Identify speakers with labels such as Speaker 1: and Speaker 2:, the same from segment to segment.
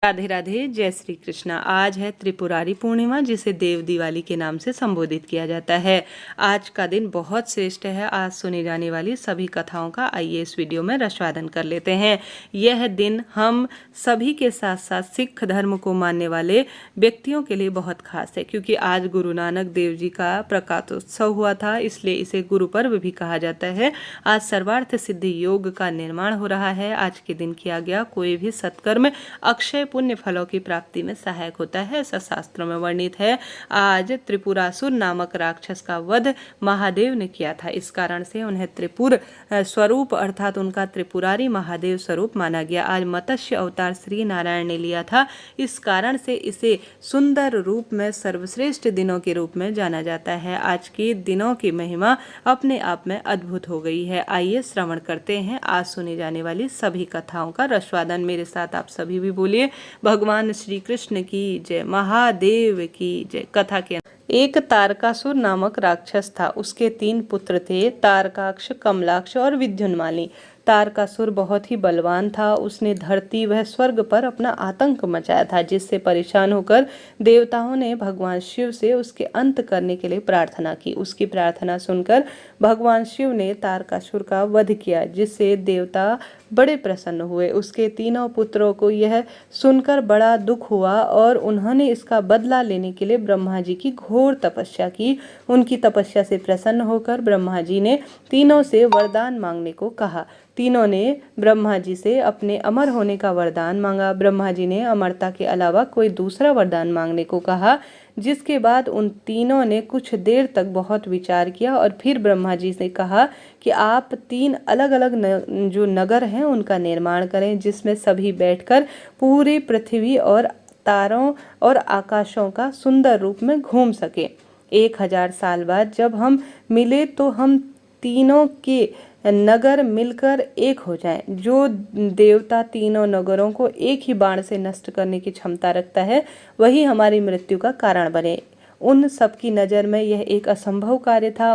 Speaker 1: राधे राधे, जय श्री कृष्णा। आज है त्रिपुरारी पूर्णिमा, जिसे देव दिवाली के नाम से संबोधित किया जाता है। आज का दिन बहुत श्रेष्ठ है। आज सुनी जाने वाली सभी कथाओं का आइए इस वीडियो में रसवादन कर लेते हैं। यह दिन हम सभी के साथ साथ सिख धर्म को मानने वाले व्यक्तियों के लिए बहुत खास है, क्योंकि आज गुरु नानक देव जी का प्रकाशोत्सव हुआ था, इसलिए इसे गुरु पर्व भी कहा जाता है। आज सर्वार्थ सिद्धि योग का निर्माण हो रहा है। आज के दिन किया गया कोई भी सत्कर्म अक्षय पुण्य फलों की प्राप्ति में सहायक होता है, ऐसा शास्त्रों में वर्णित है। आज त्रिपुरासुर नामक राक्षस का वध महादेव ने किया था। इस कारण से उन्हें त्रिपुर स्वरूप अर्थात उनका त्रिपुरारी महादेव स्वरूप माना गया। आज मत्स्य अवतार श्री नारायण ने लिया था, इस कारण से इसे सुंदर रूप में सर्वश्रेष्ठ दिनों के रूप में जाना जाता है। आज के दिनों की महिमा अपने आप में अद्भुत हो गई है। आइए श्रवण करते हैं आज सुनी जाने वाली सभी कथाओं का रसवादन। मेरे साथ आप सभी भी बोलिए, भगवान श्री कृष्ण की जय, महादेव की जय। कथा के एक तारकासुर नामक राक्षस था। उसके 3 पुत्र थे, तारकाक्ष, कमलाक्ष और विद्युन्माली। तारकासुर बहुत ही बलवान था। उसने धरती व स्वर्ग पर अपना आतंक मचाया था, जिससे परेशान होकर देवताओं ने भगवान शिव से उसके अंत करने के लिए प्रार्थना की। उसकी प्रार्थना सुनकर भगवान शिव ने तारकासुर का वध किया, जिससे देवता बड़े प्रसन्न हुए। उसके 3 पुत्रों को यह सुनकर बड़ा दुख हुआ और उन्होंने इसका बदला लेने के लिए ब्रह्मा जी की घोर तपस्या की। उनकी तपस्या से प्रसन्न होकर ब्रह्मा जी ने तीनों से वरदान मांगने को कहा। तीनों ने ब्रह्मा जी से अपने अमर होने का वरदान मांगा। ब्रह्मा जी ने अमरता के अलावा कोई दूसरा वरदान मांगने को कहा, जिसके बाद उन तीनों ने कुछ देर तक बहुत विचार किया और फिर ब्रह्मा जी से कहा कि आप 3 अलग अलग जो नगर हैं उनका निर्माण करें, जिसमें सभी बैठकर पूरी पृथ्वी और तारों और आकाशों का सुंदर रूप में घूम सके। 1000 साल बाद जब हम मिले तो हम तीनों के नगर मिलकर एक हो जाएं। जो देवता तीनों नगरों को एक ही बाण से नष्ट करने की क्षमता रखता है, वही हमारी मृत्यु का कारण बने। उन सबकी नज़र में यह एक असंभव कार्य था।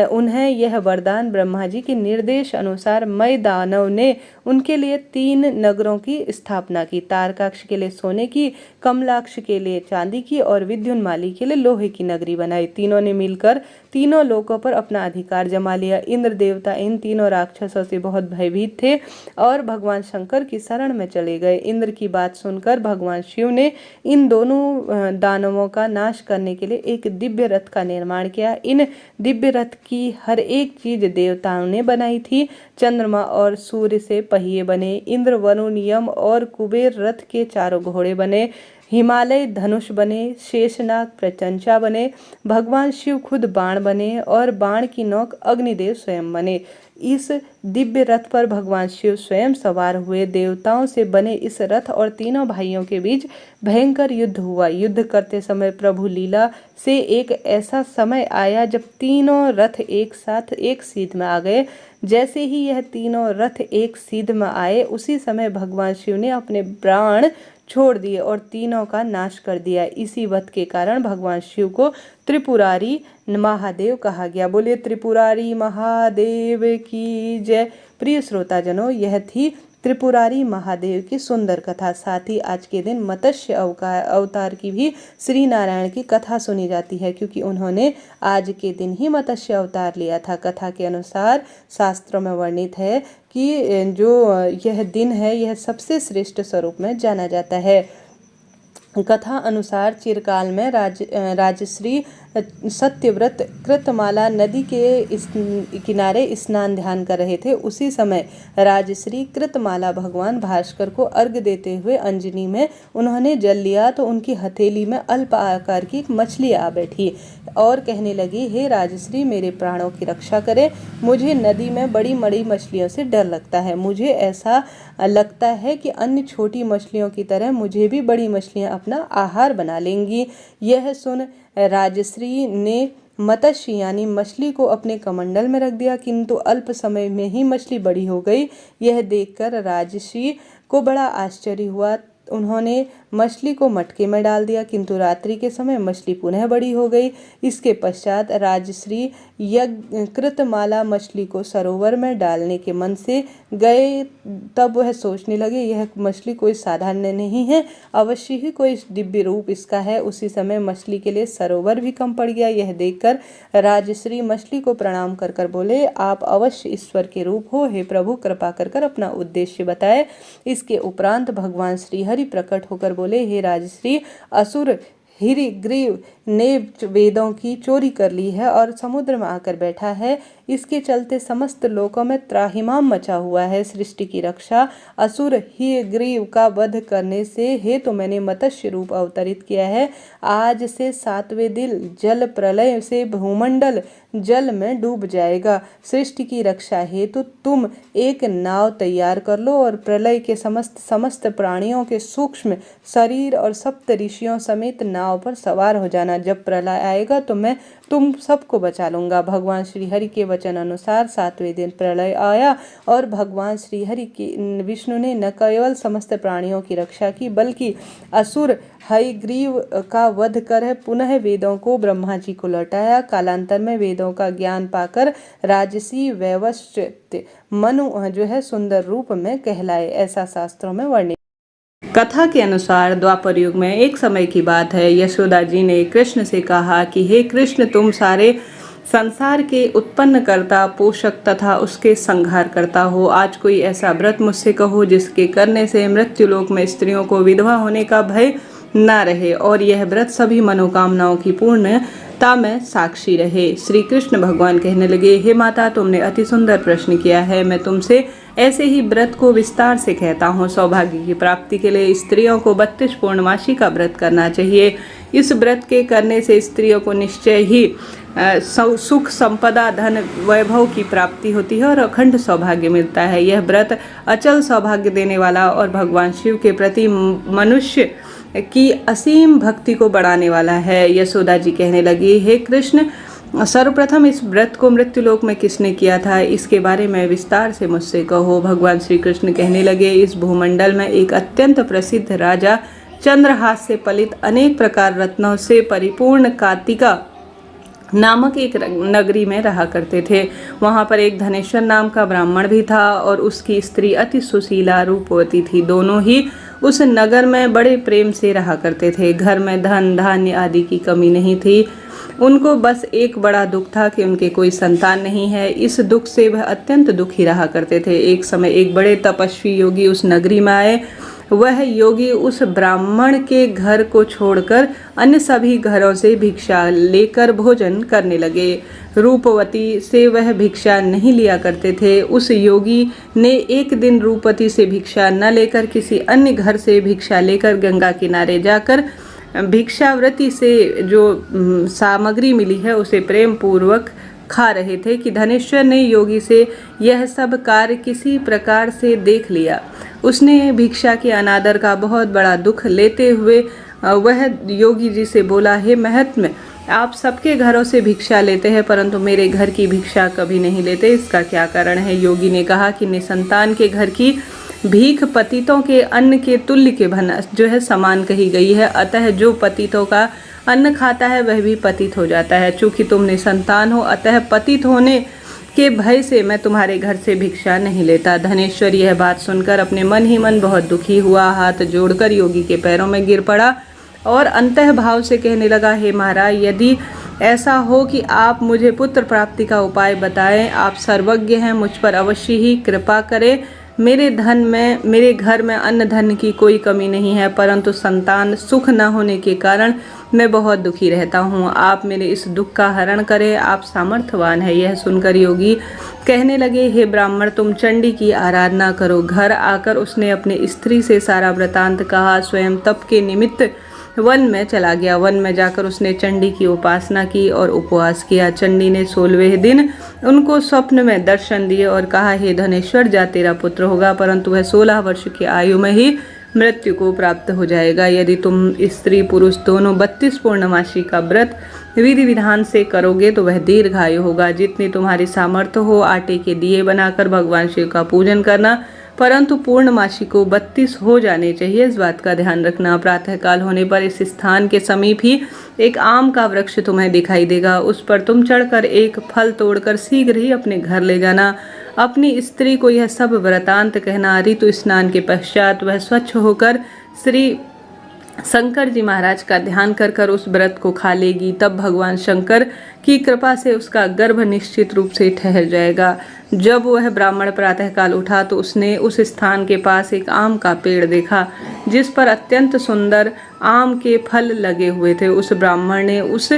Speaker 1: उन्हें यह वरदान ब्रह्मा जी के निर्देश अनुसार मय दानव ने उनके लिए 3 नगरों की स्थापना की। तारकाक्ष के लिए सोने की, कमलाक्ष के लिए चांदी की और विद्युन्माली के लिए लोहे की नगरी बनाई। तीनों ने मिलकर तीनों लोकों पर अपना अधिकार जमा लिया। इंद्र देवता इन तीनों राक्षसों से बहुत भयभीत थे और भगवान शंकर की शरण में चले गए। इंद्र की बात सुनकर भगवान शिव ने इन दोनों दानवों का नाश करने के लिए एक दिव्य रथ का निर्माण किया। इन दिव्य रथ की हर एक चीज देवताओं ने बनाई थी। चंद्रमा और सूर्य से पहिए बने, इंद्र, वरुण, यम और कुबेर रथ के 4 घोड़े बने, हिमालय धनुष बने, शेषनाग प्रचंचा बने, भगवान शिव खुद बाण बने और बाण की नोक अग्निदेव स्वयं बने। इस दिव्य रथ पर भगवान शिव स्वयं सवार हुए। देवताओं से बने इस रथ और तीनों भाइयों के बीच भयंकर युद्ध हुआ। युद्ध करते समय प्रभु लीला से एक ऐसा समय आया जब तीनों रथ एक साथ एक सीध में आ गए। जैसे ही यह तीनों रथ एक सीध में आए, उसी समय भगवान शिव ने अपने प्राण छोड़ दिए और तीनों का नाश कर दिया। इसी वध के कारण भगवान शिव को त्रिपुरारी महादेव कहा गया। बोले त्रिपुरारी महादेव की जय। प्रिय श्रोताजनों, यह थी त्रिपुरारी महादेव की सुंदर कथा। साथ ही आज के दिन मत्स्य अवतार की भी श्री नारायण की कथा सुनी जाती है, क्योंकि उन्होंने आज के दिन ही मत्स्य अवतार लिया था। कथा के अनुसार शास्त्रों में वर्णित है कि जो यह दिन है, यह सबसे श्रेष्ठ स्वरूप में जाना जाता है। कथा अनुसार चिरकाल में राजश्री सत्यव्रत कृतमाला नदी के किनारे स्नान ध्यान कर रहे थे। उसी समय राजश्री कृतमाला भगवान भास्कर को अर्घ्य देते हुए अंजनी में उन्होंने जल लिया तो उनकी हथेली में अल्प आकार की एक मछली आ बैठी और कहने लगी, हे राजश्री, मेरे प्राणों की रक्षा करें। मुझे नदी में बड़ी बड़ी मछलियों से डर लगता है। मुझे ऐसा लगता है कि अन्य छोटी मछलियों की तरह मुझे भी बड़ी मछलियां अपना आहार बना लेंगी। यह सुन राजश्री ने मत्स्य यानी मछली को अपने कमंडल में रख दिया, किंतु अल्प समय में ही मछली बड़ी हो गई। यह देखकर राजश्री को बड़ा आश्चर्य हुआ। उन्होंने मछली को मटके में डाल दिया, किंतु रात्रि के समय मछली पुनः बड़ी हो गई। इसके पश्चात राजश्री यज्ञकृतमाला मछली को सरोवर में डालने के मन से गए। तब वह सोचने लगे, यह मछली कोई साधारण नहीं है, अवश्य ही कोई दिव्य रूप इसका है। उसी समय मछली के लिए सरोवर भी कम पड़ गया। यह देखकर राजश्री मछली को प्रणाम कर कर बोले, आप अवश्य ईश्वर के रूप हो, हे प्रभु कृपा कर कर अपना उद्देश्य बताए। इसके उपरांत भगवान श्री हरि प्रकट होकर बोले, हे राजश्री, असुर हिरिग्रीव ने वेदों की चोरी कर ली है और समुद्र में आकर बैठा है। इसके चलते समस्त लोकों में त्राहिमाम मचा हुआ है। सृष्टि की रक्षा असुर हिरिग्रीव का वध करने से हेतु मैंने मत्स्य रूप अवतरित किया है। आज से 7वें दिन जल प्रलय से भूमंडल जल में डूब जाएगा। सृष्टि की रक्षा हेतु तुम एक नाव तैयार कर लो और प्रलय के समस्त प्राणियों के सूक्ष्म शरीर और सप्त ऋषियों समेत नाव पर सवार हो जाना। जब प्रलय आएगा तो मैं तुम सबको बचा लूंगा। भगवान श्री हरि के वचन अनुसार 7वें दिन प्रलय आया और भगवान श्री हरि की विष्णु ने न केवल समस्त प्राणियों की रक्षा की, बल्कि असुर हयग्रीव का वध कर पुनः वेदों को ब्रह्मा जी को लौटाया। कालांतर में वेदों का ज्ञान पाकर राजसी वैवस्वत मनु जो है सुंदर रूप में कहलाए, ऐसा शास्त्रों में वर्णित। कथा के अनुसार द्वापर युग में एक समय की बात है, यशोदा जी ने कृष्ण से कहा कि हे कृष्ण, तुम सारे संसार के उत्पन्न करता, पोषक तथा उसके संहार करता हो। आज कोई ऐसा व्रत मुझसे कहो जिसके करने से मृत्युलोक में स्त्रियों को विधवा होने का भय न रहे और यह व्रत सभी मनोकामनाओं की पूर्णता में साक्षी रहे। श्री कृष्ण भगवान कहने लगे, हे माता, तुमने अति सुंदर प्रश्न किया है। मैं तुमसे ऐसे ही व्रत को विस्तार से कहता हूँ। सौभाग्य की प्राप्ति के लिए स्त्रियों को 32 पूर्णमासी का व्रत करना चाहिए। इस व्रत के करने से स्त्रियों को निश्चय ही सुख, संपदा, धन, वैभव की प्राप्ति होती है और अखंड सौभाग्य मिलता है। यह व्रत अचल सौभाग्य देने वाला और भगवान शिव के प्रति मनुष्य की असीम भक्ति को बढ़ाने वाला है। यशोदा जी कहने लगी, हे कृष्ण, सर्वप्रथम इस व्रत को मृत्युलोक में किसने किया था, इसके बारे में विस्तार से मुझसे कहो। भगवान श्री कृष्ण कहने लगे, इस भूमंडल में एक अत्यंत प्रसिद्ध राजा चंद्रहास से पलित अनेक प्रकार रत्नों से परिपूर्ण कार्तिका नामक एक नगरी में रहा करते थे। वहाँ पर एक धनेश्वर नाम का ब्राह्मण भी था और उसकी स्त्री अति सुशीला रूपवती थी। दोनों ही उस नगर में बड़े प्रेम से रहा करते थे। घर में धन धान्य आदि की कमी नहीं थी। उनको बस एक बड़ा दुख था कि उनके कोई संतान नहीं है। इस दुख से वह अत्यंत दुखी रहा करते थे। एक समय एक बड़े तपस्वी योगी उस नगरी में आए। वह योगी उस ब्राह्मण के घर को छोड़कर अन्य सभी घरों से भिक्षा लेकर भोजन करने लगे। रूपवती से वह भिक्षा नहीं लिया करते थे। उस योगी ने एक दिन रूपवती से भिक्षा न लेकर किसी अन्य घर से भिक्षा लेकर गंगा किनारे जाकर भिक्षावृत्ति से जो सामग्री मिली है उसे प्रेम पूर्वक खा रहे थे कि धनेश्वर ने योगी से यह सब कार्य किसी प्रकार से देख लिया। उसने भिक्षा के अनादर का बहुत बड़ा दुख लेते हुए वह योगी जी से बोला, हे महात्मा, आप सबके घरों से भिक्षा लेते हैं परंतु मेरे घर की भिक्षा कभी नहीं लेते, इसका क्या कारण है। योगी ने कहा कि निसंतान के घर की भीख पतितों के अन्न के तुल्य के भन जो है समान कही गई है। अतः जो पतितों का अन्न खाता है वह भी पतित हो जाता है। चूंकि तुम निसंतान हो अतः पतित होने के भय से मैं तुम्हारे घर से भिक्षा नहीं लेता। धनेश्वर यह बात सुनकर अपने मन ही मन बहुत दुखी हुआ। हाथ जोड़कर योगी के पैरों में गिर पड़ा और अंतः भाव से कहने लगा, हे महाराज, यदि ऐसा हो कि आप मुझे पुत्र प्राप्ति का उपाय बताएं, आप सर्वज्ञ हैं, मुझ पर अवश्य ही कृपा करें। मेरे घर में अन्न धन की कोई कमी नहीं है, परंतु संतान सुख न होने के कारण मैं बहुत दुखी रहता हूँ। आप मेरे इस दुख का हरण करें, आप सामर्थ्यवान है। यह सुनकर योगी कहने लगे, हे ब्राह्मण, तुम चंडी की आराधना करो। घर आकर उसने अपनी स्त्री से सारा वृतांत कहा। स्वयं तप के निमित्त वन में चला गया। वन में जाकर उसने चंडी की उपासना की और उपवास किया। चंडी ने 16वें दिन उनको स्वप्न में दर्शन दिए और कहा, हे धनेश्वर, जा तेरा पुत्र होगा, परंतु वह 16 वर्ष की आयु में ही मृत्यु को प्राप्त हो जाएगा। यदि तुम स्त्री पुरुष दोनों 32 पूर्णमासी का व्रत विधि विधान से करोगे तो वह दीर्घायु होगा। जितनी तुम्हारी सामर्थ्य हो आटे के दिए बनाकर भगवान शिव का पूजन करना। परंतु पूर्णमासी को 32 हो जाने चाहिए, इस बात का ध्यान रखना। प्रातःकाल होने पर इस स्थान के समीप ही एक आम का वृक्ष तुम्हें दिखाई देगा, उस पर तुम चढ़कर एक फल तोड़कर शीघ्र ही अपने घर ले जाना। अपनी स्त्री को यह सब वृतांत कहना। ऋतु स्नान के पश्चात वह स्वच्छ होकर श्री शंकर जी महाराज का ध्यान कर कर उस व्रत को खा लेगी। तब भगवान शंकर की कृपा से उसका गर्भ निश्चित रूप से ठहर जाएगा। जब वह ब्राह्मण प्रातःकाल उठा तो उसने उस स्थान के पास एक आम का पेड़ देखा जिस पर अत्यंत सुंदर आम के फल लगे हुए थे। उस ब्राह्मण ने उस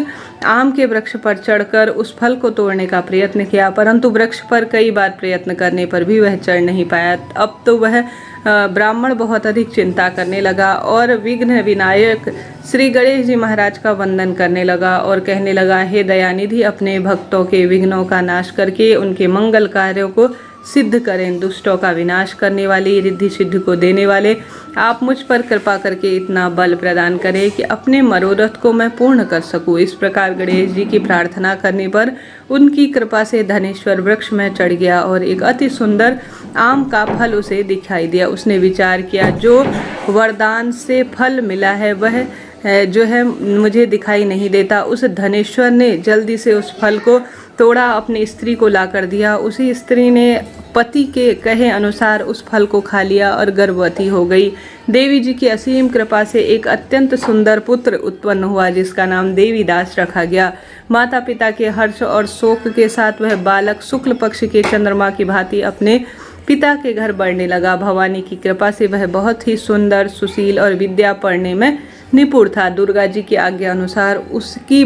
Speaker 1: आम के वृक्ष पर चढ़कर उस फल को तोड़ने का प्रयत्न किया, परंतु वृक्ष पर कई बार प्रयत्न करने पर भी वह चढ़ नहीं पाया। अब तो वह ब्राह्मण बहुत अधिक चिंता करने लगा और विघ्न विनायक श्री गणेश जी महाराज का वंदन करने लगा और कहने लगा, हे दयानिधि, अपने भक्तों के विघ्नों का नाश करके उनके मंगल कार्यों को सिद्ध करें। दुष्टों का विनाश करने वाली, रिद्धि सिद्धि को देने वाले, आप मुझ पर कृपा करके इतना बल प्रदान करें कि अपने मनोरथ को मैं पूर्ण कर सकूं। इस प्रकार गणेश जी की प्रार्थना करने पर उनकी कृपा से धनेश्वर वृक्ष में चढ़ गया और एक अति सुंदर आम का फल उसे दिखाई दिया। उसने विचार किया, जो वरदान से फल मिला है वह जो है मुझे दिखाई नहीं देता। उस धनेश्वर ने जल्दी से उस फल को तोड़ा, अपनी स्त्री को लाकर दिया। उसी स्त्री ने पति के कहे अनुसार उस फल को खा लिया और गर्भवती हो गई। देवी जी की असीम कृपा से एक अत्यंत सुंदर पुत्र उत्पन्न हुआ जिसका नाम देवीदास रखा गया। माता पिता के हर्ष और शोक के साथ वह बालक शुक्ल पक्ष के चंद्रमा की भांति अपने पिता के घर बढ़ने लगा। भवानी की कृपा से वह बहुत ही सुंदर, सुशील और विद्या पढ़ने में निपुण था। दुर्गा जी की आज्ञा अनुसार उसकी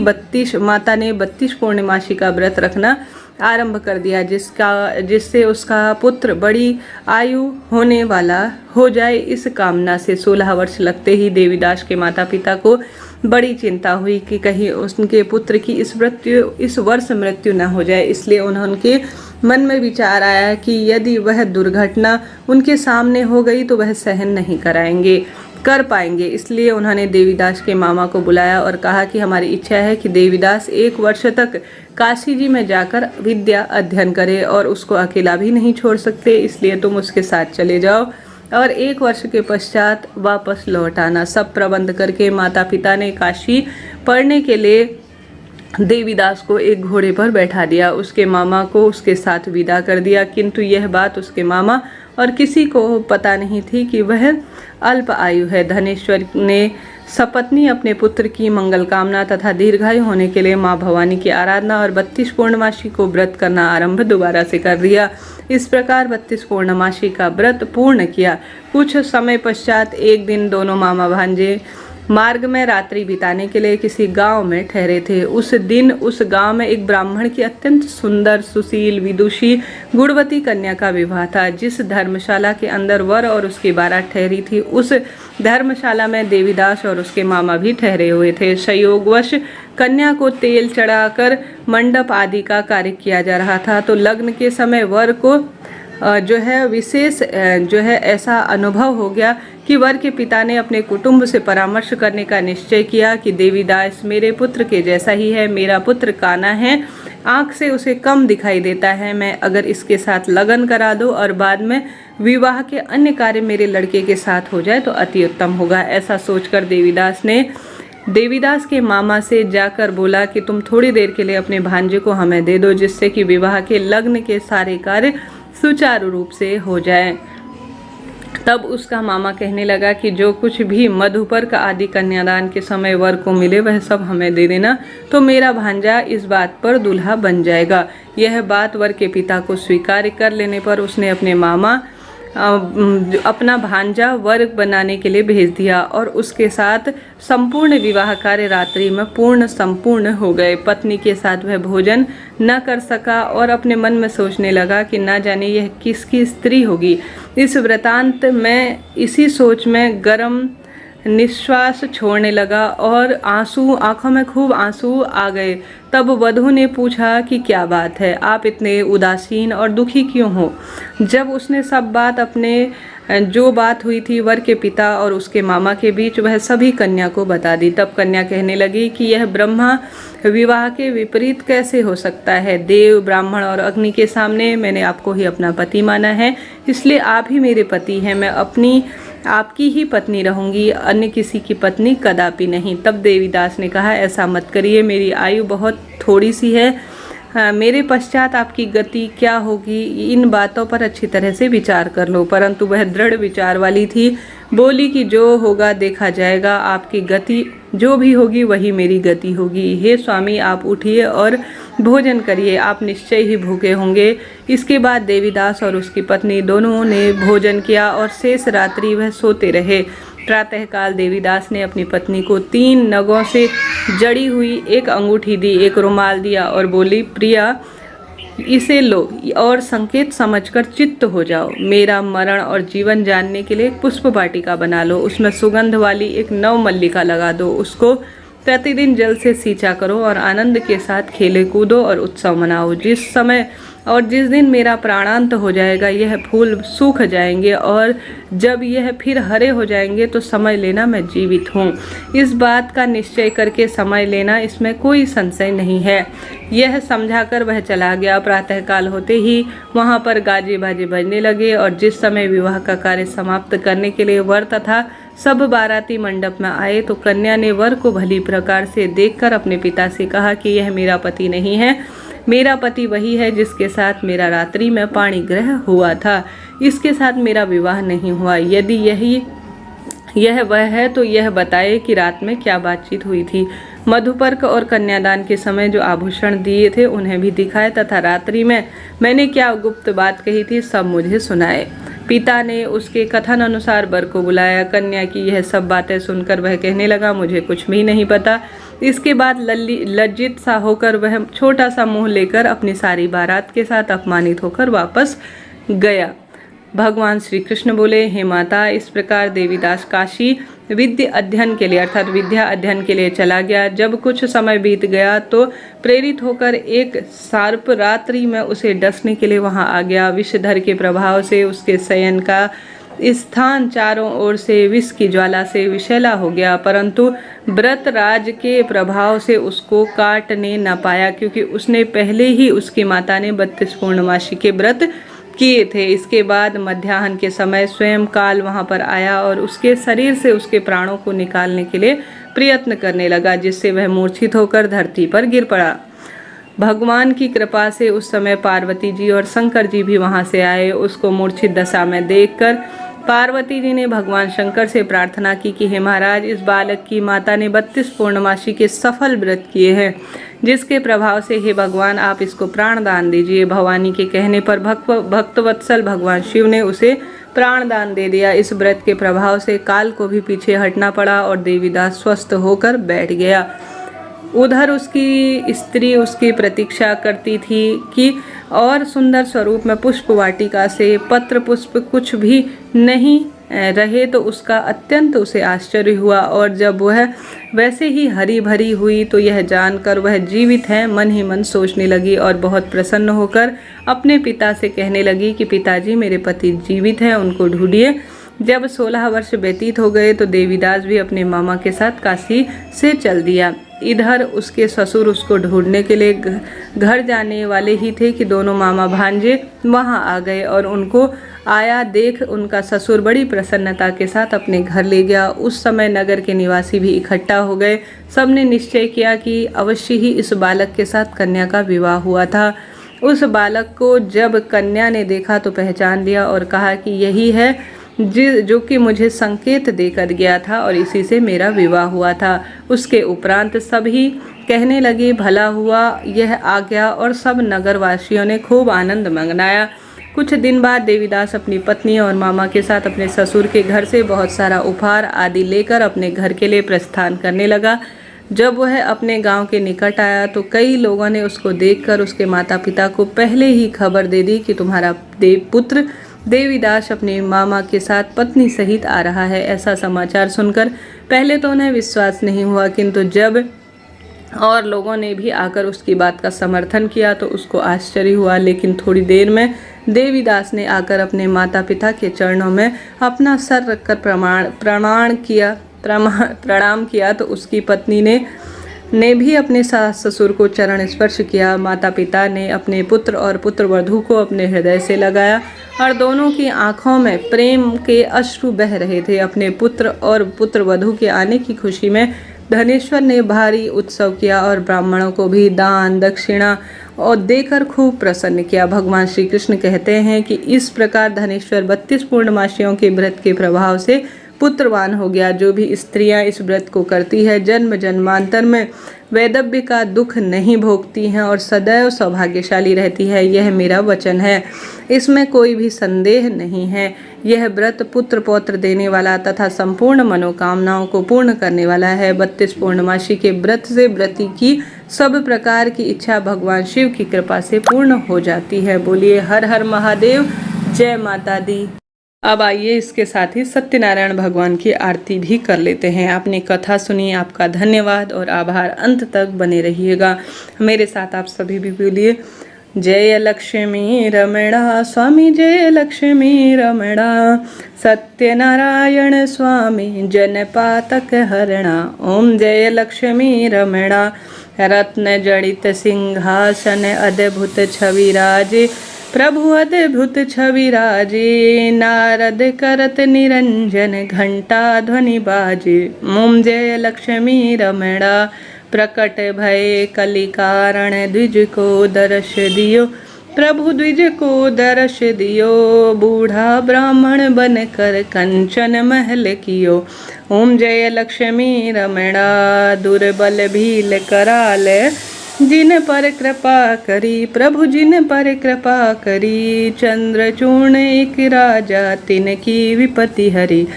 Speaker 1: माता ने 32 पूर्णिमासी का व्रत रखना आरंभ कर दिया, जिससे उसका पुत्र बड़ी आयु होने वाला हो जाए। इस कामना से 16 वर्ष लगते ही देवीदास के माता पिता को बड़ी चिंता हुई कि कहीं उनके पुत्र की इस वर्ष मृत्यु न हो जाए। इसलिए उनके मन में विचार आया कि यदि वह दुर्घटना उनके सामने हो गई तो वह सहन नहीं कर पाएंगे। इसलिए उन्होंने देवीदास के मामा को बुलाया और कहा कि हमारी इच्छा है कि देवीदास 1 वर्ष तक काशी जी में जाकर विद्या अध्ययन करे और उसको अकेला भी नहीं छोड़ सकते, इसलिए तुम उसके साथ चले जाओ और 1 वर्ष के पश्चात वापस लौट आना। सब प्रबंध करके माता पिता ने काशी पढ़ने के लिए देवीदास को एक घोड़े पर बैठा दिया। उसके मामा को उसके साथ विदा कर दिया, किंतु यह बात उसके मामा और किसी को पता नहीं थी कि वह अल्प आयु है। धनेश्वर ने सपत्नी अपने पुत्र की मंगल कामना तथा दीर्घायु होने के लिए माँ भवानी की आराधना और 32 पूर्णमासी को व्रत करना आरंभ दोबारा से कर दिया। इस प्रकार 32 पूर्णमासी का व्रत पूर्ण किया। कुछ समय पश्चात एक दिन दोनों मामा भांजे मार्ग में रात्रि बिताने के लिए किसी गांव में ठहरे थे। उस दिन उस गांव में एक ब्राह्मण की अत्यंत सुंदर, सुशील, विदुषी, गुणवती कन्या का विवाह था। जिस धर्मशाला के अंदर वर और उसकी बारात ठहरी थी, उस धर्मशाला में देवीदास और उसके मामा भी ठहरे हुए थे। संयोगवश कन्या को तेल चढ़ाकर मंडप आदि का कार्य किया जा रहा था, तो लग्न के समय वर को विशेष ऐसा अनुभव हो गया कि वर के पिता ने अपने कुटुंब से परामर्श करने का निश्चय किया कि देवीदास मेरे पुत्र के जैसा ही है। मेरा पुत्र काना है, आंख से उसे कम दिखाई देता है। मैं अगर इसके साथ लगन करा दूं और बाद में विवाह के अन्य कार्य मेरे लड़के के साथ हो जाए तो अति उत्तम होगा। ऐसा सोचकर देवीदास के मामा से जाकर बोला कि तुम थोड़ी देर के लिए अपने भांजे को हमें दे दो, जिससे कि विवाह के लग्न के सारे कार्य सुचारू रूप से हो जाए। तब उसका मामा कहने लगा कि जो कुछ भी मधुपर का आदि कन्यादान के समय वर को मिले वह सब हमें दे देना, तो मेरा भांजा इस बात पर दूल्हा बन जाएगा। यह बात वर के पिता को स्वीकार कर लेने पर उसने अपना भांजा वर बनाने के लिए भेज दिया और उसके साथ संपूर्ण विवाह कार्य रात्रि में संपूर्ण हो गए। पत्नी के साथ वह भोजन न कर सका और अपने मन में सोचने लगा कि न जाने यह किसकी स्त्री होगी। इस वृतांत में इसी सोच में गर्म निश्वास छोड़ने लगा और आंखों में खूब आंसू आ गए। तब वधू ने पूछा कि क्या बात है, आप इतने उदासीन और दुखी क्यों हो। जब उसने सब बात अपने जो बात हुई थी वर के पिता और उसके मामा के बीच वह सभी कन्या को बता दी। तब कन्या कहने लगी कि यह ब्रह्मा विवाह के विपरीत कैसे हो सकता है। देव, ब्राह्मण और अग्नि के सामने मैंने आपको ही अपना पति माना है, इसलिए आप ही मेरे पति हैं। मैं आपकी ही पत्नी रहूंगी, अन्य किसी की पत्नी कदापि नहीं। तब देवीदास ने कहा, ऐसा मत करिए, मेरी आयु बहुत थोड़ी सी है, मेरे पश्चात आपकी गति क्या होगी, इन बातों पर अच्छी तरह से विचार कर लो। परंतु वह दृढ़ विचार वाली थी, बोली कि जो होगा देखा जाएगा, आपकी गति जो भी होगी वही मेरी गति होगी। हे स्वामी, आप उठिए और भोजन करिए, आप निश्चय ही भूखे होंगे। इसके बाद देवीदास और उसकी पत्नी दोनों ने भोजन किया और शेष रात्रि वह सोते रहे। प्रातःकाल देवीदास ने अपनी पत्नी को 3 नगों से जड़ी हुई एक अंगूठी दी, एक रुमाल दिया और बोली, प्रिया इसे लो और संकेत समझकर चित्त हो जाओ। मेरा मरण और जीवन जानने के लिए एक पुष्प वाटिका बना लो, उसमें सुगंध वाली एक नवमल्लिका लगा दो, उसको प्रतिदिन जल से सींचा करो और आनंद के साथ खेले कूदो और उत्सव मनाओ। जिस समय और जिस दिन मेरा प्राणांत हो जाएगा यह फूल सूख जाएंगे और जब यह फिर हरे हो जाएंगे तो समझ लेना मैं जीवित हूँ। इस बात का निश्चय करके समझ लेना, इसमें कोई संशय नहीं है। यह समझाकर वह चला गया। प्रातःकाल होते ही वहाँ पर गाजे बाजे बजने लगे और जिस समय विवाह का कार्य समाप्त करने के लिए वर तथा सब बाराती मंडप में आए तो कन्या ने वर को भली प्रकार से देखकर अपने पिता से कहा कि यह मेरा पति नहीं है, मेरा पति वही है जिसके साथ मेरा रात्रि में पाणी ग्रह हुआ था, इसके साथ मेरा विवाह नहीं हुआ। यदि यह वह है तो यह बताए कि रात में क्या बातचीत हुई थी। मधुपर्क और कन्यादान के समय जो आभूषण दिए थे उन्हें भी दिखाए तथा रात्रि में मैंने क्या गुप्त बात कही थी सब मुझे सुनाए। पिता ने उसके कथन अनुसार वर को बुलाया। कन्या की यह सब बातें सुनकर वह कहने लगा, मुझे कुछ भी नहीं पता। इसके बाद लज्जित सा होकर वह छोटा सा मुंह लेकर अपनी सारी बारात के साथ अपमानित होकर वापस गया। भगवान श्री कृष्ण बोले, हे माता, इस प्रकार देवीदास काशी विद्या अध्ययन के लिए अर्थात विद्या अध्ययन के लिए चला गया। जब कुछ समय बीत गया तो प्रेरित होकर एक सर्प रात्रि में उसे डसने के लिए वहां आ गया। विषधर के प्रभाव से उसके शयन का स्थान चारों ओर से विष की ज्वाला से विषैला हो गया, परंतु व्रतराज के प्रभाव से उसको काटने न पाया, क्योंकि उसने पहले ही उसकी माता ने 32 पूर्णमासी के व्रत किए थे। इसके बाद मध्याह्न के समय स्वयं काल वहां पर आया और उसके शरीर से उसके प्राणों को निकालने के लिए प्रयत्न करने लगा, जिससे वह मूर्छित होकर धरती पर गिर पड़ा। भगवान की कृपा से उस समय पार्वती जी और शंकर जी भी वहां से आए। उसको मूर्छित दशा में देखकर पार्वती जी ने भगवान शंकर से प्रार्थना की कि हे महाराज, इस बालक की माता ने 32 पूर्णमासी के सफल व्रत किए हैं, जिसके प्रभाव से हे भगवान आप इसको प्राण दान दीजिए। भवानी के कहने पर भक्तवत्सल भगवान शिव ने उसे प्राण दान दे दिया। इस व्रत के प्रभाव से काल को भी पीछे हटना पड़ा और देवीदास स्वस्थ होकर बैठ गया। उधर उसकी स्त्री उसकी प्रतीक्षा करती थी कि और सुंदर स्वरूप में पुष्प वाटिका से पत्र पुष्प कुछ भी नहीं रहे तो उसका अत्यंत उसे आश्चर्य हुआ, और जब वह वैसे ही हरी भरी हुई तो यह जानकर वह जीवित है मन ही मन सोचने लगी और बहुत प्रसन्न होकर अपने पिता से कहने लगी कि पिताजी, मेरे पति जीवित हैं, उनको ढूंढिए। जब 16 वर्ष व्यतीत हो गए तो देवीदास भी अपने मामा के साथ काशी से चल दिया। इधर उसके ससुर उसको ढूंढने के लिए घर जाने वाले ही थे कि दोनों मामा भांजे वहां आ गए और उनको आया देख उनका ससुर बड़ी प्रसन्नता के साथ अपने घर ले गया। उस समय नगर के निवासी भी इकट्ठा हो गए। सबने निश्चय किया कि अवश्य ही इस बालक के साथ कन्या का विवाह हुआ था। उस बालक को जब कन्या ने देखा तो पहचान लिया और कहा कि यही है जो कि मुझे संकेत देकर गया था और इसी से मेरा विवाह हुआ था। उसके उपरांत सभी कहने लगे भला हुआ यह आ गया और सब नगरवासियों ने खूब आनंद मनाया। कुछ दिन बाद देवीदास अपनी पत्नी और मामा के साथ अपने ससुर के घर से बहुत सारा उपहार आदि लेकर अपने घर के लिए प्रस्थान करने लगा। जब वह अपने गांव के निकट आया तो कई लोगों ने उसको देखकर उसके माता पिता को पहले ही खबर दे दी कि तुम्हारा पुत्र देवीदास अपने मामा के साथ पत्नी सहित आ रहा है। ऐसा समाचार सुनकर पहले तो उन्हें विश्वास नहीं हुआ, किंतु जब और लोगों ने भी आकर उसकी बात का समर्थन किया तो उसको आश्चर्य हुआ। लेकिन थोड़ी देर में देवीदास ने आकर अपने माता पिता के चरणों में अपना सर रखकर प्रणाम किया तो उसकी पत्नी ने भी अपने सास ससुर को चरण स्पर्श किया। माता पिता ने अपने पुत्र और पुत्रवधू को अपने हृदय से लगाया और दोनों की आंखों में प्रेम के अश्रु बह रहे थे। अपने पुत्र और पुत्रवधू के आने की खुशी में धनेश्वर ने भारी उत्सव किया और ब्राह्मणों को भी दान दक्षिणा और देकर खूब प्रसन्न किया। भगवान श्री कृष्ण कहते हैं कि इस प्रकार धनेश्वर 32 पूर्णमासियों के व्रत के प्रभाव से पुत्रवान हो गया। जो भी स्त्रियां इस व्रत को करती है जन्म जन्मांतर में वैधव्य का दुख नहीं भोगती हैं और सदैव सौभाग्यशाली रहती है। यह मेरा वचन है, इसमें कोई भी संदेह नहीं है। यह व्रत पुत्र पौत्र देने वाला तथा संपूर्ण मनोकामनाओं को पूर्ण करने वाला है। 32 पूर्णमासी के व्रत से व्रती की सब प्रकार की इच्छा भगवान शिव की कृपा से पूर्ण हो जाती है। बोलिए हर हर महादेव, जय माता दी। अब आइए इसके साथ ही सत्यनारायण भगवान की आरती भी कर लेते हैं। आपने कथा सुनी, आपका धन्यवाद और आभार। अंत तक बने रहिएगा मेरे साथ। आप सभी भी बोलिए जय लक्ष्मी रमणा स्वामी, जय लक्ष्मी रमणा, सत्यनारायण स्वामी जनपातक हरणा। ओम जय लक्ष्मी रमणा, रत्न जड़ित सिंहासन अद्भुत छवि राजे, प्रभु अद्भुत छवि राजे, नारद करत निरंजन घंटा ध्वनि बाजे। ओम जय लक्ष्मी रमणा, प्रकट भय कलि कारण द्विज को दर्श दियो, प्रभु द्विज को दर्श दियो, बूढ़ा ब्राह्मण बन कर कंचन महल कियो। ओम जय लक्ष्मी रमणा, दुर्बल भील कराल, जिन पर कृपा करी, प्रभु जिन पर कृपा करी, चंद्रचूर्ण एक राजा तिनकी विपत्ति हरी।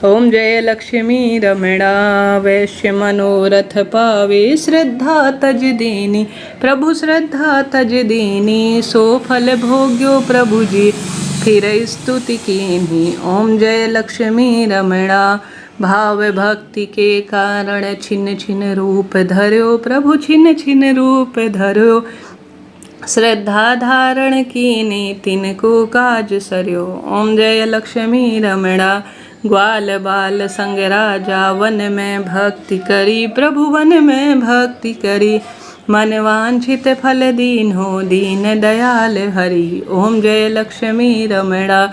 Speaker 1: ओम जय लक्ष्मी रमणा, वैश्य मनोरथ पावे, श्रद्धा तज दीनी, प्रभु श्रद्धा तज दीनी, सो फल भोग्यो प्रभु जी फिर स्तुति कीन्ही। ओम जय लक्ष्मी रमणा, भाव भक्ति के कारण छिन्न छिन्न रूप धर्यो, प्रभु छिन्न छिन्न रूप धर्यो, श्रद्धा धारण कीनी तिनको काज सरयो। ओम जय लक्ष्मी रमणा, ग्वाल बाल संग राजा वन में भक्ति करी, प्रभु वन में भक्ति करी, मन वांछित फल दीन हो, दीन दयाल हरि। ओम जय लक्ष्मी रमणा,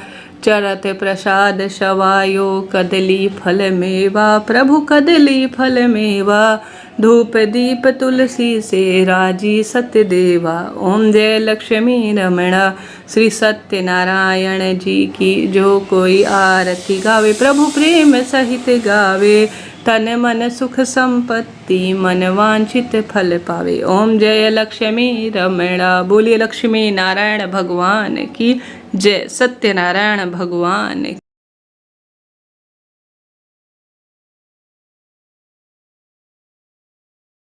Speaker 1: चरत प्रसाद शवायो, कदली फल मेवा, प्रभु कदली फल मेवा, धूप दीप तुलसी से राजी सत्य देवा। ओम जय लक्ष्मी रमणा, श्री सत्यनारायण जी की जो कोई आरती गावे, प्रभु प्रेम सहित गावे, तन मन सुख संपत्ति मन वांछित फल पावे। ओम जय लक्ष्मी रमणा। बोलिए लक्ष्मी नारायण भगवान की जय, सत्यनारायण भगवान।